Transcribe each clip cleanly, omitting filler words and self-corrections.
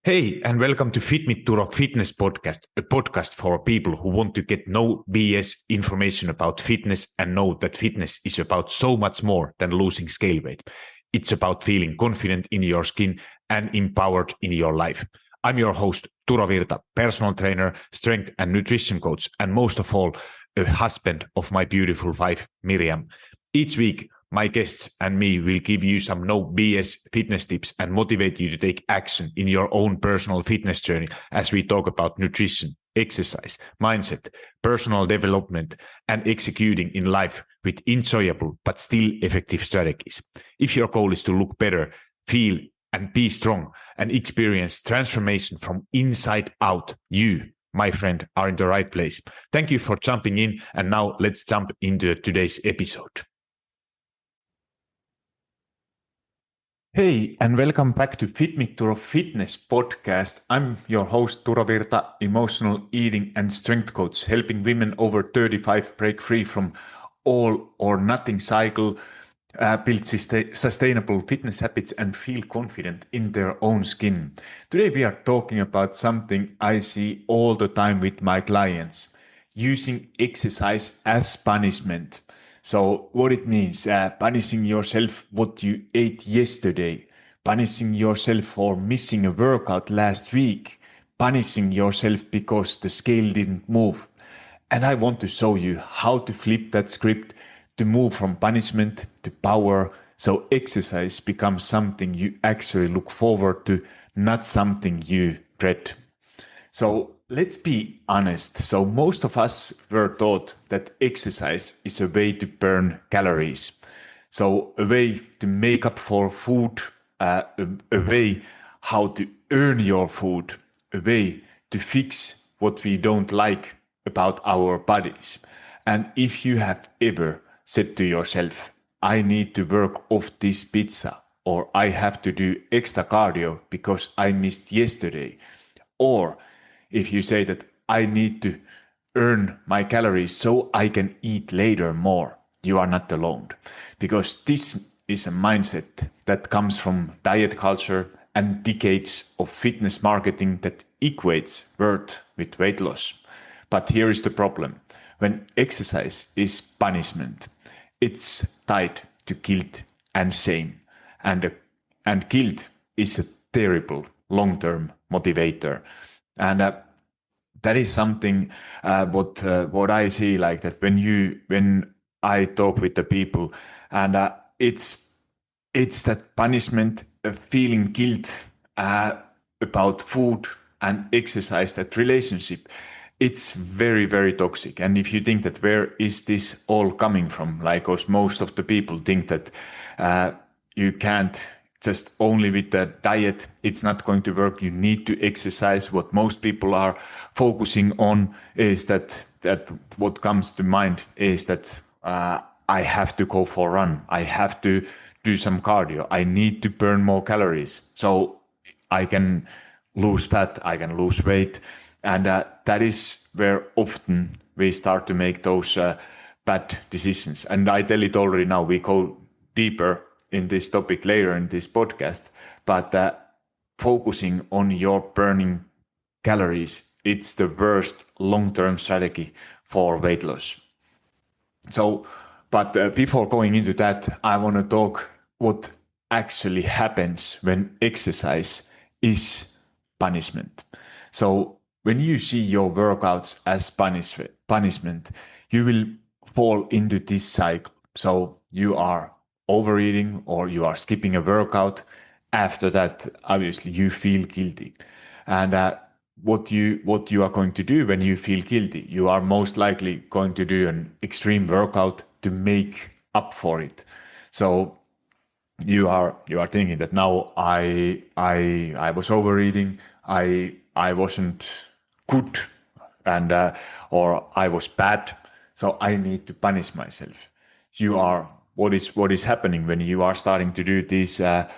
Hey, and welcome to FitMitTuro Fitness Podcast, a podcast for people who want to get no BS information about fitness and know that fitness is about so much more than losing scale weight. It's about feeling confident in your skin and empowered in your life. I'm your host, Turo Virta, personal trainer, strength and nutrition coach, and most of all, a husband of my beautiful wife, Miriam. Each week, my guests and me will give you some no BS fitness tips and motivate you to take action in your own personal fitness journey as we talk about nutrition, exercise, mindset, personal development, and executing in life with enjoyable but still effective strategies. If your goal is to look better, feel and be strong and experience transformation from inside out, you, my friend, are in the right place. Thank you for jumping in, and now let's jump into today's episode. Hey, and welcome back to FitMitTuro Fitness Podcast. I'm your host, Turo Virta, emotional eating and strength coach, helping women over 35 break free from all or nothing cycle, build sustainable fitness habits, and feel confident in their own skin. Today, we are talking about something I see all the time with my clients, using exercise as punishment. So what it means, punishing yourself what you ate yesterday, punishing yourself for missing a workout last week, punishing yourself because the scale didn't move. And I want to show you how to flip that script to move from punishment to power, so exercise becomes something you actually look forward to, not something you dread. So let's be honest. So most of us were taught that exercise is a way to burn calories. So a way to make up for food, a way how to earn your food, a way to fix what we don't like about our bodies. And if you have ever said to yourself, I need to work off this pizza, or I have to do extra cardio because I missed yesterday, or if you say that I need to earn my calories so I can eat later more, you are not alone. Because this is a mindset that comes from diet culture and decades of fitness marketing that equates worth with weight loss. But here is the problem. When exercise is punishment, it's tied to guilt and shame. And guilt is a terrible long-term motivator. And that is something what I see, like that when I talk with the people, and it's that punishment, feeling guilt about food and exercise, that relationship. It's very, very toxic. And if you think that where is this all coming from, like, because most of the people think that you can't just only with the diet, it's not going to work. You need to exercise. What most people are focusing on is that what comes to mind is that I have to go for a run. I have to do some cardio. I need to burn more calories so I can lose fat, I can lose weight. And that is where often we start to make those bad decisions. And I tell it already now, we go deeper in this topic later in this podcast, but focusing on your burning calories, it's the worst long-term strategy for weight loss. So, but before going into that, I want to talk what actually happens when exercise is punishment. So when you see your workouts as punishment, you will fall into this cycle. So you are overeating or you are skipping a workout. After that, obviously you feel guilty. And what you are going to do when you feel guilty, you are most likely going to do an extreme workout to make up for it. So you are thinking that now I was overeating, I wasn't good, and or I was bad, so I need to punish myself. What is happening when you are starting to do these extreme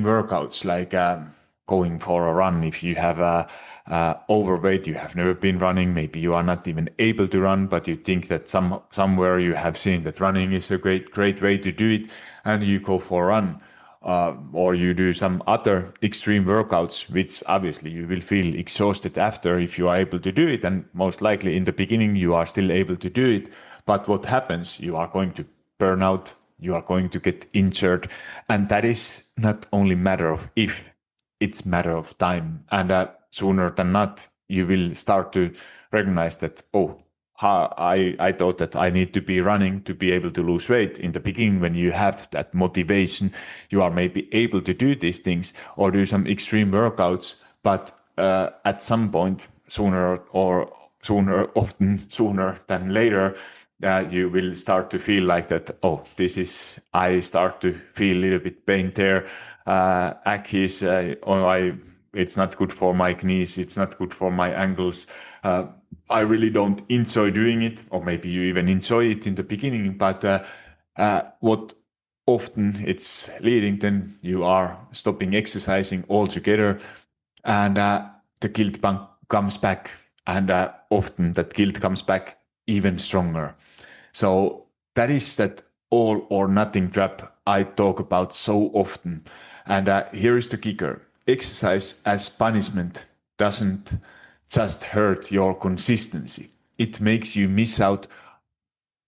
workouts, like going for a run? If you have overweight, you have never been running, maybe you are not even able to run, but you think that somewhere you have seen that running is a great way to do it, and you go for a run. or you do some other extreme workouts, which obviously you will feel exhausted after if you are able to do it. And most likely in the beginning, you are still able to do it. But what happens? You are going to burn out, you are going to get injured. And that is not only matter of if, it's matter of time. And sooner than not, you will start to recognize that, oh, I thought that I need to be running to be able to lose weight. In the beginning, when you have that motivation, you are maybe able to do these things or do some extreme workouts. But at some point, often sooner than later, you will start to feel like that. Oh, I start to feel a little bit pain there. Achilles, it's not good for my knees. It's not good for my ankles. I really don't enjoy doing it, or maybe you even enjoy it in the beginning, but what often it's leading, then you are stopping exercising altogether, and the guilt comes back, and often that guilt comes back even stronger. So that is that all or nothing trap I talk about so often. And here is the kicker. Exercise as punishment doesn't just hurt your consistency. It makes you miss out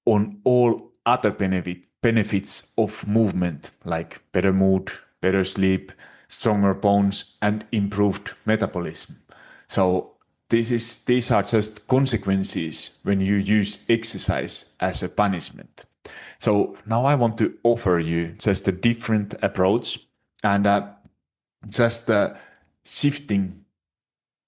on all other benefits of movement, like better mood, better sleep, stronger bones, and improved metabolism. So these are just consequences when you use exercise as a punishment. So now I want to offer you just a different approach, and just shifting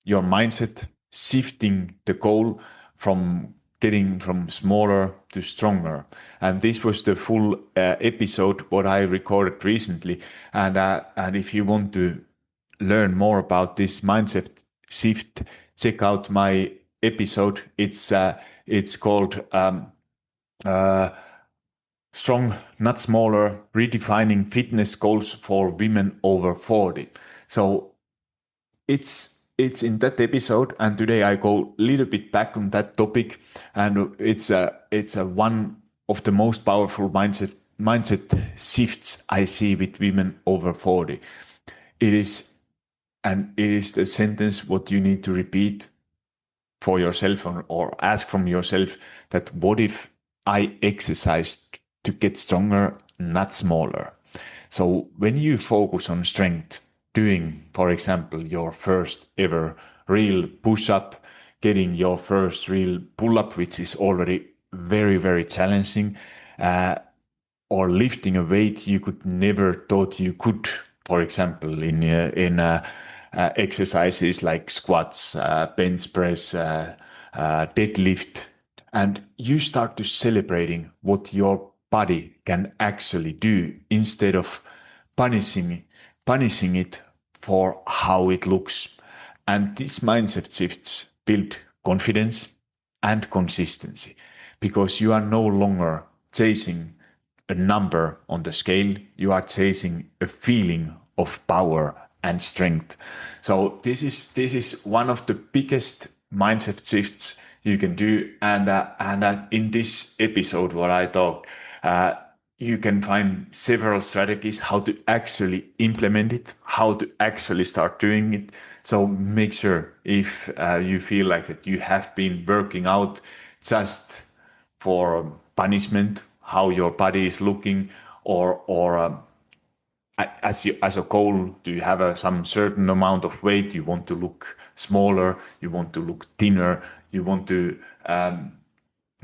your mindset, shifting the goal from getting from smaller to stronger. And this was the full episode what I recorded recently. And if you want to learn more about this mindset shift, check out my episode. It's called Strong, Not Smaller, Redefining Fitness Goals for Women Over 40. So it's in that episode, and today I go a little bit back on that topic, and it's a one of the most powerful mindset shifts I see with women over 40. It is the sentence what you need to repeat for yourself, or ask from yourself, that what if I exercised to get stronger, not smaller? So when you focus on strength, doing, for example, your first ever real push-up, getting your first real pull-up, which is already very, very challenging, or lifting a weight you could never thought you could, for example, in exercises like squats, bench press, deadlift, and you start to celebrating what your body can actually do instead of punishing it for how it looks. And these mindset shifts build confidence and consistency, because you are no longer chasing a number on the scale, you are chasing a feeling of power and strength. So this is one of the biggest mindset shifts you can do. And in this episode, what I talked, you can find several strategies how to actually implement it, how to actually start doing it. So make sure, if you feel like that you have been working out just for punishment, how your body is looking, or as a goal, do you have some certain amount of weight? You want to look smaller, you want to look thinner, you want to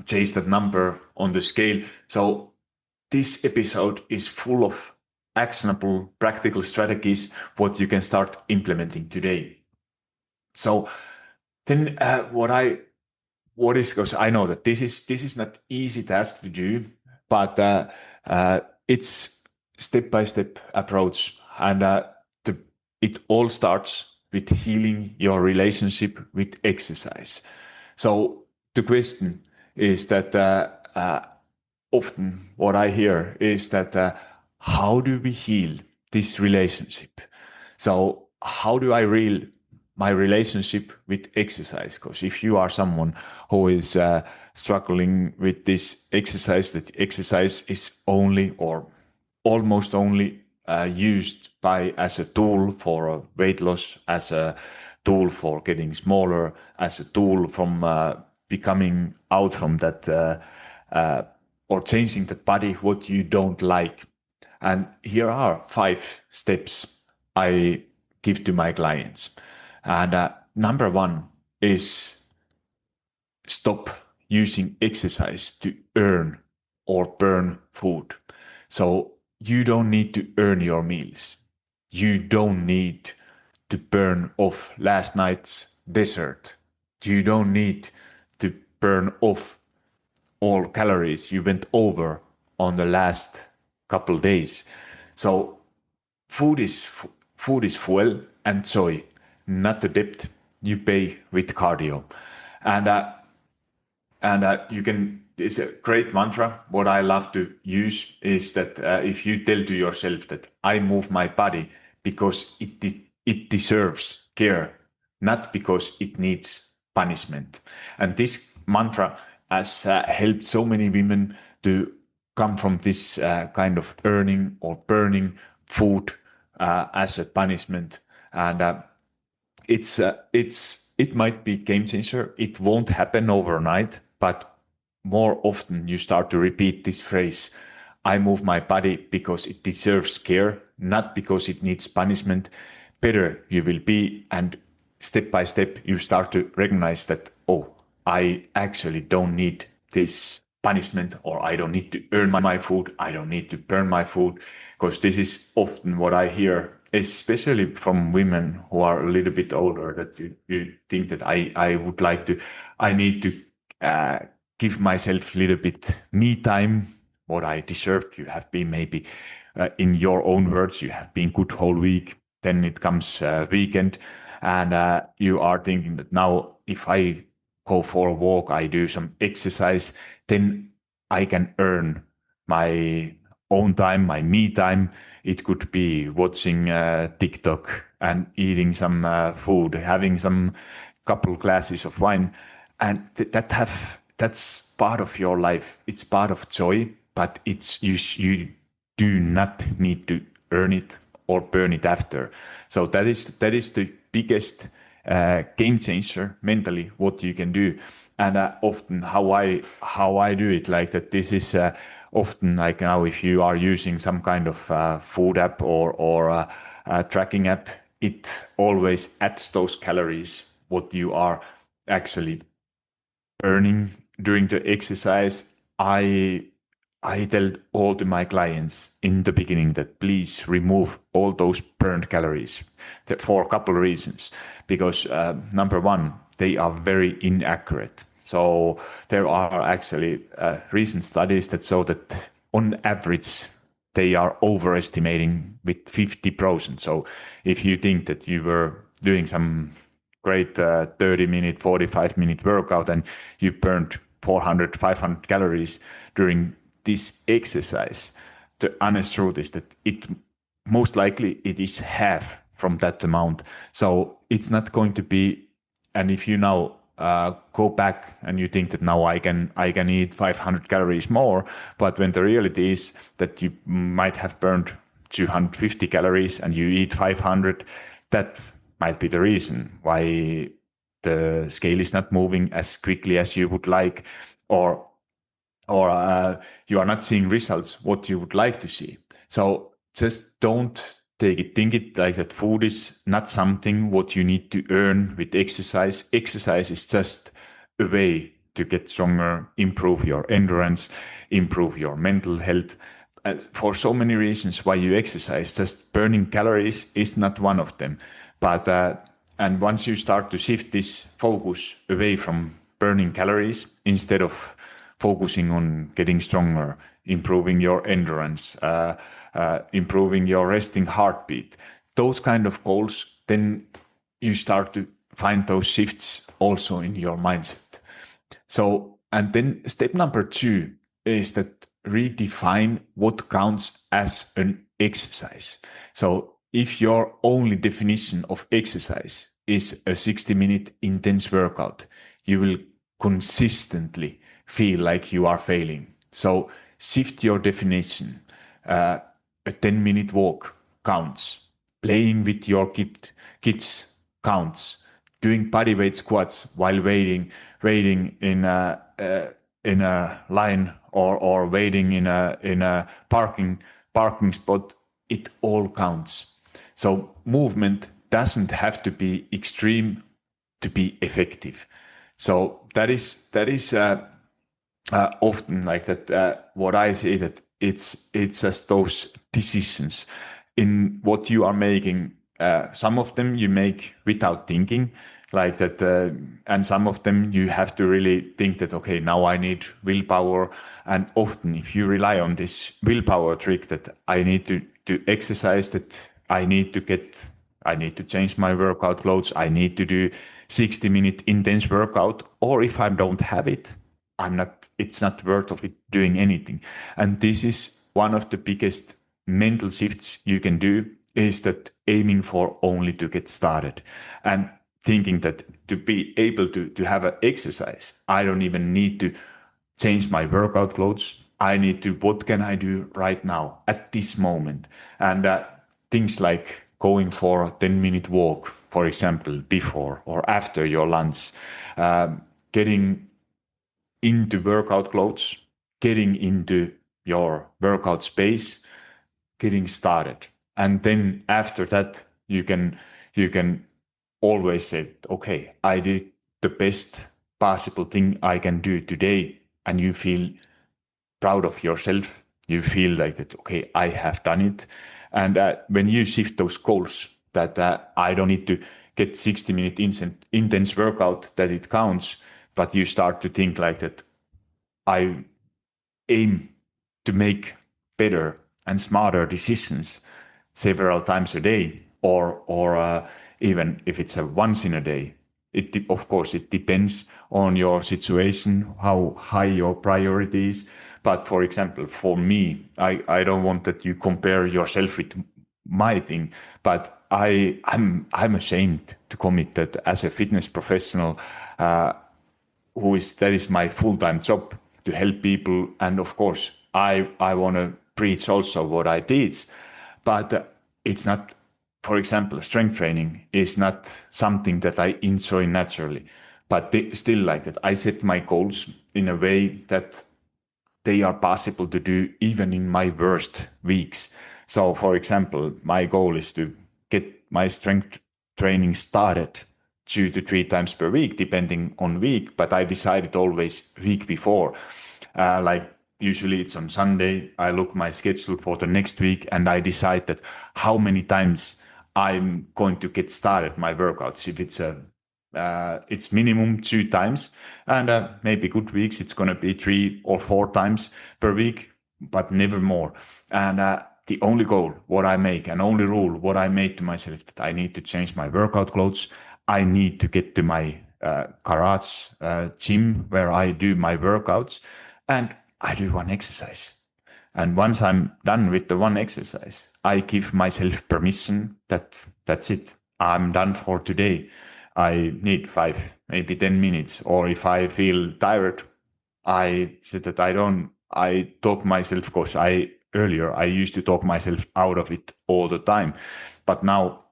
chase that number on the scale. So this episode is full of actionable, practical strategies what you can start implementing today. So then, because I know that this is not easy task to do, but it's step-by-step approach, and it all starts with healing your relationship with exercise. So the question is that often what I hear is that how do we heal this relationship? So how do I heal my relationship with exercise? Because if you are someone who is struggling with this exercise, that exercise is only or almost only used as a tool for weight loss, as a tool for getting smaller, as a tool from becoming out from that or changing the body what you don't like. And here are 5 steps I give to my clients. And number 1 is stop using exercise to earn or burn food. So you don't need to earn your meals. You don't need to burn off last night's dessert. You don't need to burn off all calories you went over on the last couple days. So food is fuel and joy, not the debt you pay with cardio. And you can, it's a great mantra. What I love to use is that if you tell to yourself that I move my body because it deserves care, not because it needs punishment. And this mantra has helped so many women to come from this kind of earning or burning food as a punishment. And it might be game changer. It won't happen overnight, but more often you start to repeat this phrase, I move my body because it deserves care, not because it needs punishment, better you will be. And step by step, you start to recognize that, oh, I actually don't need this punishment, or I don't need to earn my food. I don't need to burn my food, because this is often what I hear, especially from women who are a little bit older, that you think that I need to give myself a little bit me time, what I deserve. You have been maybe, in your own words, you have been good whole week. Then it comes weekend, and you are thinking that now if I go for a walk, I do some exercise, then I can earn my own time, my me time. It could be watching TikTok and eating some food, having some couple glasses of wine, and that's part of your life. It's part of joy, but you do not need to earn it or burn it after. So that is the biggest game changer mentally, what you can do. And often how I do it like that, this is often like now, if you are using some kind of food app or a tracking app, it always adds those calories what you are actually burning during the exercise. I tell all to my clients in the beginning that please remove all those burned calories, for a couple of reasons. Because number 1, they are very inaccurate. So there are actually recent studies that show that on average they are overestimating with 50%. So if you think that you were doing some great 30-minute, 45-minute workout and you burned 400, 500 calories during this exercise, the honest truth is that it most likely it is half from that amount. So it's not going to be. And if you now go back and you think that now I can eat 500 calories more, but when the reality is that you might have burned 250 calories and you eat 500, that might be the reason why the scale is not moving as quickly as you would like, or you are not seeing results what you would like to see. So just don't think it like that food is not something what you need to earn with exercise. Exercise is just a way to get stronger, improve your endurance, improve your mental health. For so many reasons why you exercise, just burning calories is not one of them. But and once you start to shift this focus away from burning calories, instead of focusing on getting stronger, improving your endurance, improving your resting heartbeat, those kind of goals, then you start to find those shifts also in your mindset. So, and then step number 2 is that redefine what counts as an exercise. So if your only definition of exercise is a 60-minute intense workout, you will consistently feel like you are failing. So shift your definition. A 10-minute walk counts. Playing with your kids counts. Doing body weight squats while waiting in a line or waiting in a parking spot, it all counts. So movement doesn't have to be extreme to be effective. So that is often like that. What I say that it's just those decisions in what you are making. Some of them you make without thinking, like that, and some of them you have to really think that, okay, now I need willpower. And often, if you rely on this willpower trick that I need to exercise, that I need to change my workout clothes, I need to do 60-minute intense workout, or if I don't have it, it's not worth of it doing anything. And this is one of the biggest mental shifts you can do, is that aiming for only to get started and thinking that to be able to have an exercise, I don't even need to change my workout clothes. I need to, what can I do right now at this moment? And things like going for a 10-minute walk, for example, before or after your lunch, getting into workout clothes, getting into your workout space, getting started. And then after that, you can always say, okay, I did the best possible thing I can do today. And you feel proud of yourself. You feel like that, okay, I have done it. And when you shift those goals, that I don't need to get 60-minute intense workout, that it counts, but you start to think like that, I aim to make better and smarter decisions several times a day, or even if it's a once in a day. Of course, it depends on your situation, how high your priority is. But for example, for me, I don't want that you compare yourself with my thing, but I'm ashamed to commit that as a fitness professional, that is my full-time job, to help people. And of course, I want to preach also what I teach, but it's not, for example, strength training is not something that I enjoy naturally, but still like that. I set my goals in a way that they are possible to do even in my worst weeks. So for example, my goal is to get my strength training started 2 to 3 times per week, depending on week. But I decided always week before, like usually it's on Sunday. I look my schedule for the next week and I decide that how many times I'm going to get started my workouts. If it's minimum 2 times, and maybe good weeks it's going to be 3 or 4 times per week, but never more. And the only goal what I make, and only rule what I made to myself, that I need to change my workout clothes. I need to get to my garage gym where I do my workouts, and I do one exercise. And once I'm done with the one exercise, I give myself permission that that's it. I'm done for today. I need 5, maybe 10 minutes. Or if I feel tired, I said that I talk myself, because earlier I used to talk myself out of it all the time. But now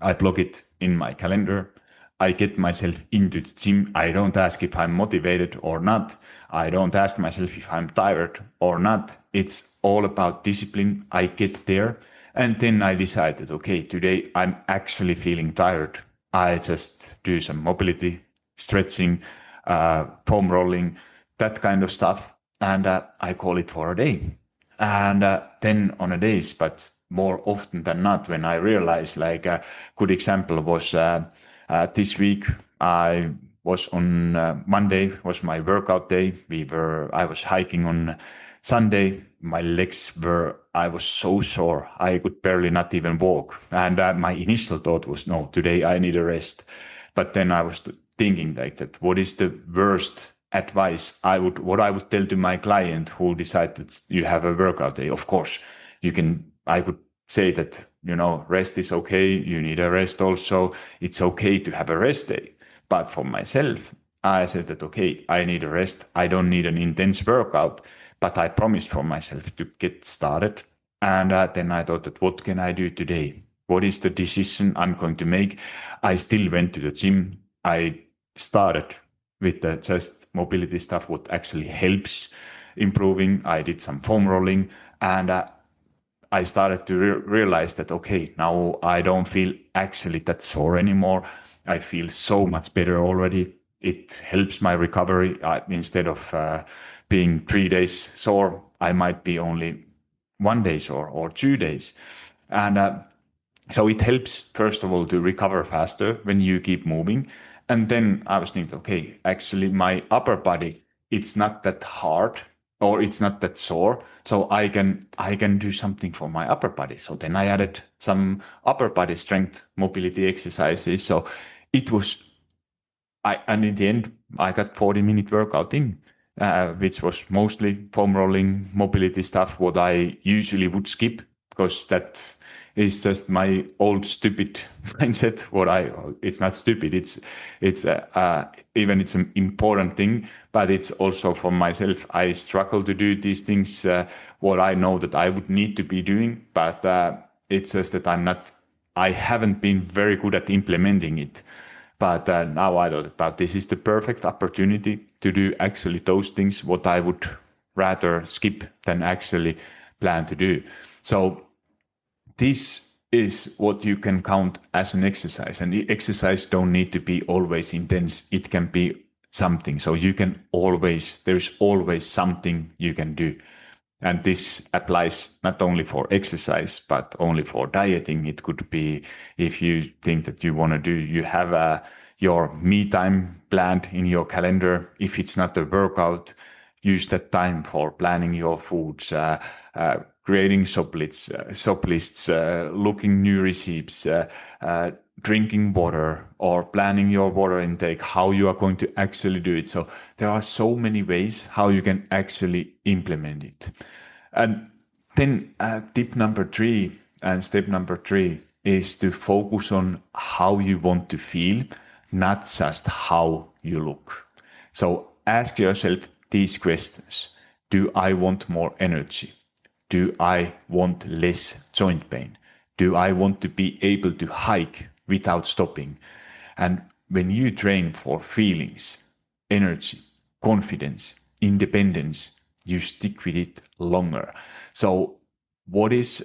I block it in my calendar. I get myself into the gym. I don't ask if I'm motivated or not. I don't ask myself if I'm tired or not. It's all about discipline. I get there. And then I decided, okay, today I'm actually feeling tired. I just do some mobility, stretching, foam rolling, that kind of stuff. And I call it for a day. And then on a days, but more often than not, when I realize, like a good example was this week, I was on Monday was my workout day. I was hiking on Sunday. My legs I was so sore. I could barely not even walk. And my initial thought was, no, today I need a rest. But then I was thinking like that, what is the worst advice what I would tell to my client who decide that you have a workout day? Of course, I could say that, rest is okay. You need a rest also. It's okay to have a rest day. But for myself, I said that, okay, I need a rest. I don't need an intense workout, but I promised for myself to get started. And then I thought that what can I do today? What is the decision I'm going to make? I still went to the gym. I started with the just mobility stuff, what actually helps improving. I did some foam rolling, and I started to realize that, okay, now I don't feel actually that sore anymore. I feel so much better already. It helps my recovery. Instead of being 3 days sore, I might be only 1 day sore or 2 days. And so it helps, first of all, to recover faster when you keep moving. And then I was thinking, okay, actually, my upper body, it's not that hard or it's not that sore. So I can do something for my upper body. So then I added some upper body strength mobility exercises. So it was and in the end, I got 40-minute workout in, which was mostly foam rolling, mobility stuff, what I usually would skip because that is just my old stupid mindset. It's not stupid. Even it's an important thing, but it's also for myself. I struggle to do these things, what I know that I would need to be doing, but it's just that I haven't been very good at implementing it. But now I thought about this is the perfect opportunity to do actually those things what I would rather skip than actually plan to do. So this is what you can count as an exercise, and the exercise don't need to be always intense. It can be something. So there's always something you can do. And this applies not only for exercise, but only for dieting. It could be if you think that you have your me time planned in your calendar. If it's not a workout, use that time for planning your foods, creating shop lists, looking new recipes, drinking water, or planning your water intake, how you are going to actually do it. So there are so many ways how you can actually implement it. And then tip number 3 and step number 3 is to focus on how you want to feel, not just how you look. So ask yourself these questions. Do I want more energy? Do I want less joint pain? Do I want to be able to hike without stopping? And when you train for feelings, energy, confidence, independence, you stick with it longer. So if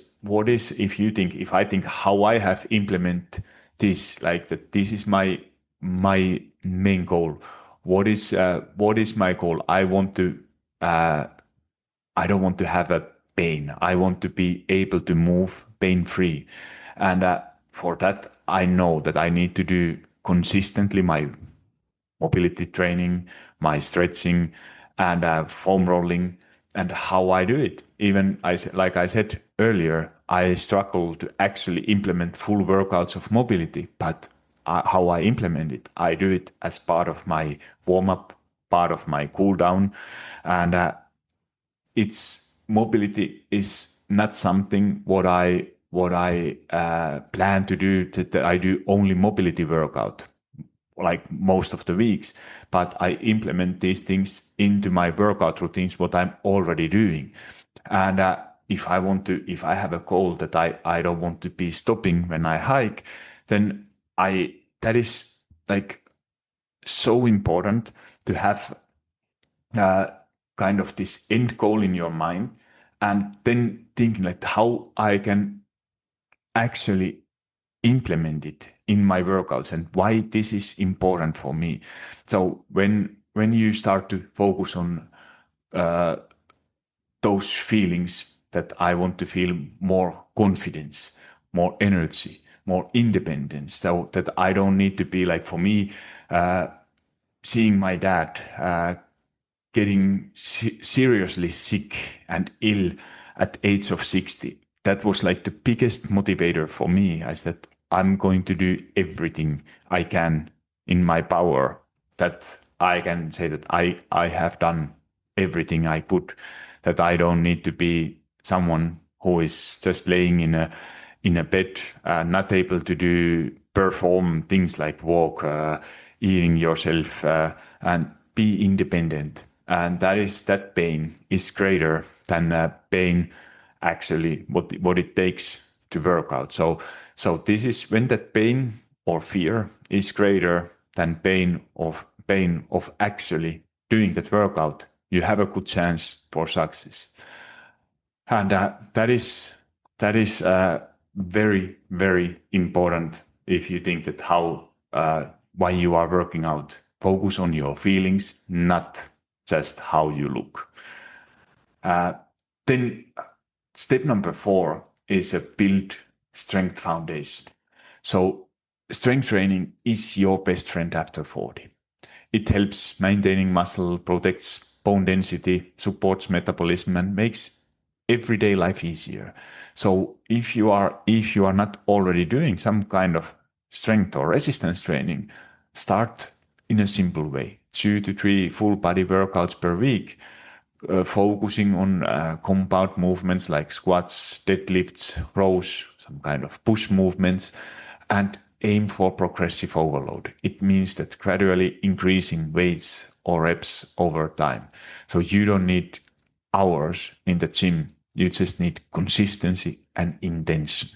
I think how I have implement this, like that this is my main goal. What is my goal? I don't want to have a pain. I want to be able to move pain free. And for that, I know that I need to do consistently my mobility training, my stretching, and foam rolling, and how I do it. Even like I said earlier, I struggle to actually implement full workouts of mobility, but how I implement it, I do it as part of my warm up, part of my cool down, and it's mobility is not something what I plan to do that I do only mobility workout like most of the weeks, but I implement these things into my workout routines what I'm already doing. And if I have a goal that I don't want to be stopping when I hike, then that is like so important to have uh, kind of this end goal in your mind, and then thinking like how I can actually implement it in my workouts and why this is important for me. So when you start to focus on uh, those feelings that I want to feel more confidence, more energy, more independence, so that I don't need to be like, for me, seeing my dad getting seriously sick and ill at age of 60. That was like the biggest motivator for me, is that I'm going to do everything I can in my power, that I can say that I have done everything I could, that I don't need to be someone who is just laying in a bed, not able to perform things like walk, eating yourself, and be independent. And that pain is greater than pain actually what it takes to work out. So this is when that pain or fear is greater than pain of actually doing that workout, you have a good chance for success. And that is very, very important if you think that why you are working out. Focus on your feelings, not just how you look. Then step number 4 is a build strength foundation. So strength training is your best friend after 40. It helps maintaining muscle, protects bone density, supports metabolism, and makes everyday life easier. So if you are not already doing some kind of strength or resistance training, start in a simple way. 2 to 3 full body workouts per week, focusing on compound movements like squats, deadlifts, rows, some kind of push movements, and aim for progressive overload. It means that gradually increasing weights or reps over time. So you don't need hours in the gym. You just need consistency and intention.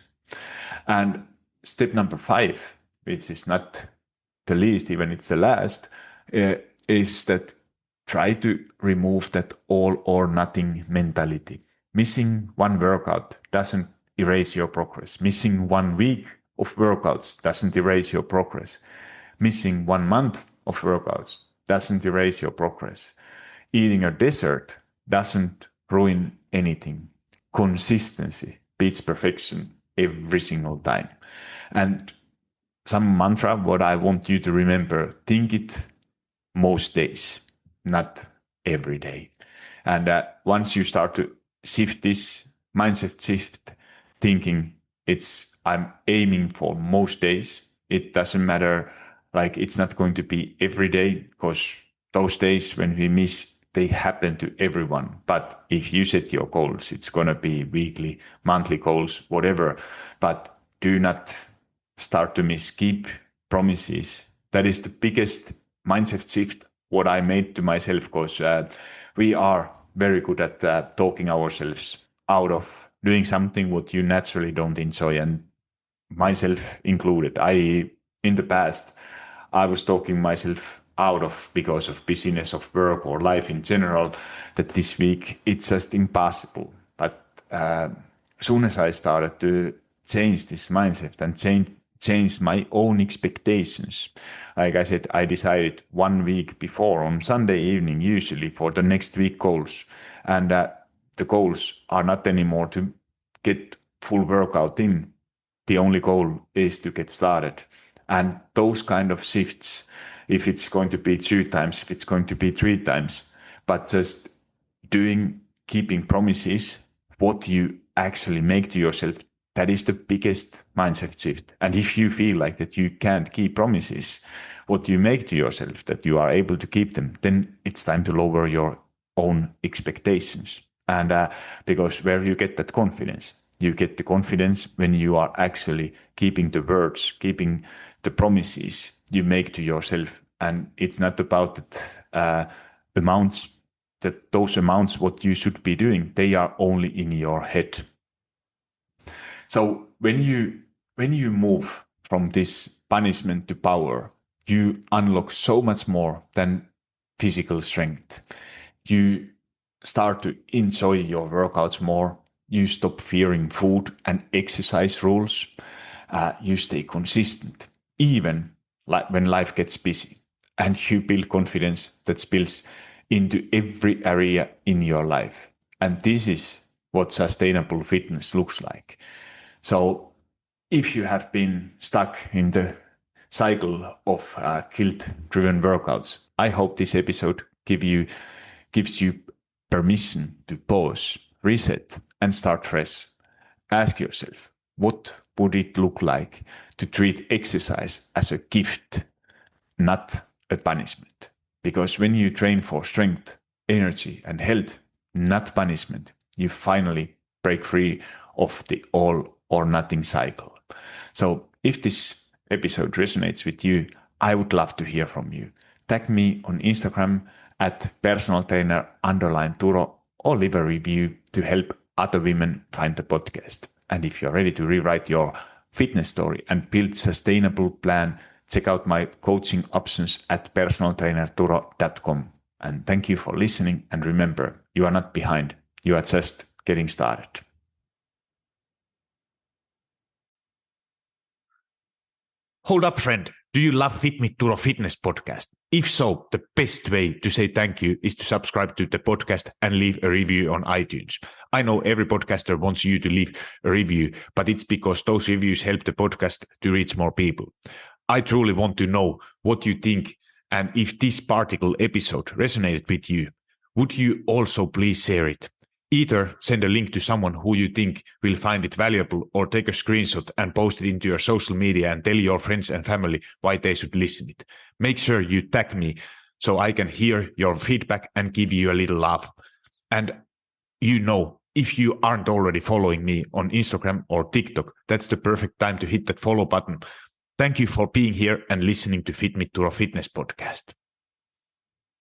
And step number 5, which is not the least, even it's the last, is that try to remove that all or nothing mentality. Missing one workout doesn't erase your progress. Missing 1 week of workouts doesn't erase your progress. Missing 1 month of workouts doesn't erase your progress. Eating a dessert doesn't ruin anything. Consistency beats perfection every single time. And some mantra, what I want you to remember, think it most days, not every day. And once you start to shift this mindset shift thinking, I'm aiming for most days. It doesn't matter, like it's not going to be every day, because those days when we miss, they happen to everyone. But if you set your goals, it's going to be weekly, monthly goals, whatever. But do not start to miss. Keep promises. That is the biggest mindset shift what I made to myself, because we are very good at talking ourselves out of doing something what you naturally don't enjoy, and myself included. In the past, I was talking myself out of, because of busyness of work or life in general, that this week it's just impossible. But as soon as I started to change this mindset and change my own expectations, like I said, I decided 1 week before on Sunday evening, usually, for the next week goals. And the goals are not anymore to get full workout in. The only goal is to get started. And those kind of shifts, if it's going to be 2 times, if it's going to be 3 times, but just keeping promises, what you actually make to yourself, that is the biggest mindset shift. And if you feel like that you can't keep promises, what you make to yourself, that you are able to keep them, then it's time to lower your own expectations. And because where you get that confidence, you get the confidence when you are actually keeping the words, keeping the promises you make to yourself. And it's not about that amounts, that those amounts, what you should be doing, they are only in your head. So when you move from this punishment to power, you unlock so much more than physical strength. You start to enjoy your workouts more. You stop fearing food and exercise rules. You stay consistent, even when life gets busy. And you build confidence that spills into every area in your life. And this is what sustainable fitness looks like. So if you have been stuck in the cycle of guilt-driven workouts, I hope this episode gives you permission to pause, reset, and start fresh. Ask yourself, what would it look like to treat exercise as a gift, not a punishment? Because when you train for strength, energy, and health, not punishment, you finally break free of the all or nothing cycle. So if this episode resonates with you, I would love to hear from you. Tag me on Instagram at personaltrainer_Turo or leave a review to help other women find the podcast. And if you're ready to rewrite your fitness story and build sustainable plan, check out my coaching options at personaltrainerturo.com. And thank you for listening. And remember, you are not behind. You are just getting started. Hold up, friend. Do you love FitMitTuro Fitness Podcast? If so, the best way to say thank you is to subscribe to the podcast and leave a review on iTunes. I know every podcaster wants you to leave a review, but it's because those reviews help the podcast to reach more people. I truly want to know what you think, and if this particular episode resonated with you, would you also please share it? Either send a link to someone who you think will find it valuable, or take a screenshot and post it into your social media and tell your friends and family why they should listen it. Make sure you tag me so I can hear your feedback and give you a little love. And if you aren't already following me on Instagram or TikTok, that's the perfect time to hit that follow button. Thank you for being here and listening to FitMitTuro Fitness Podcast.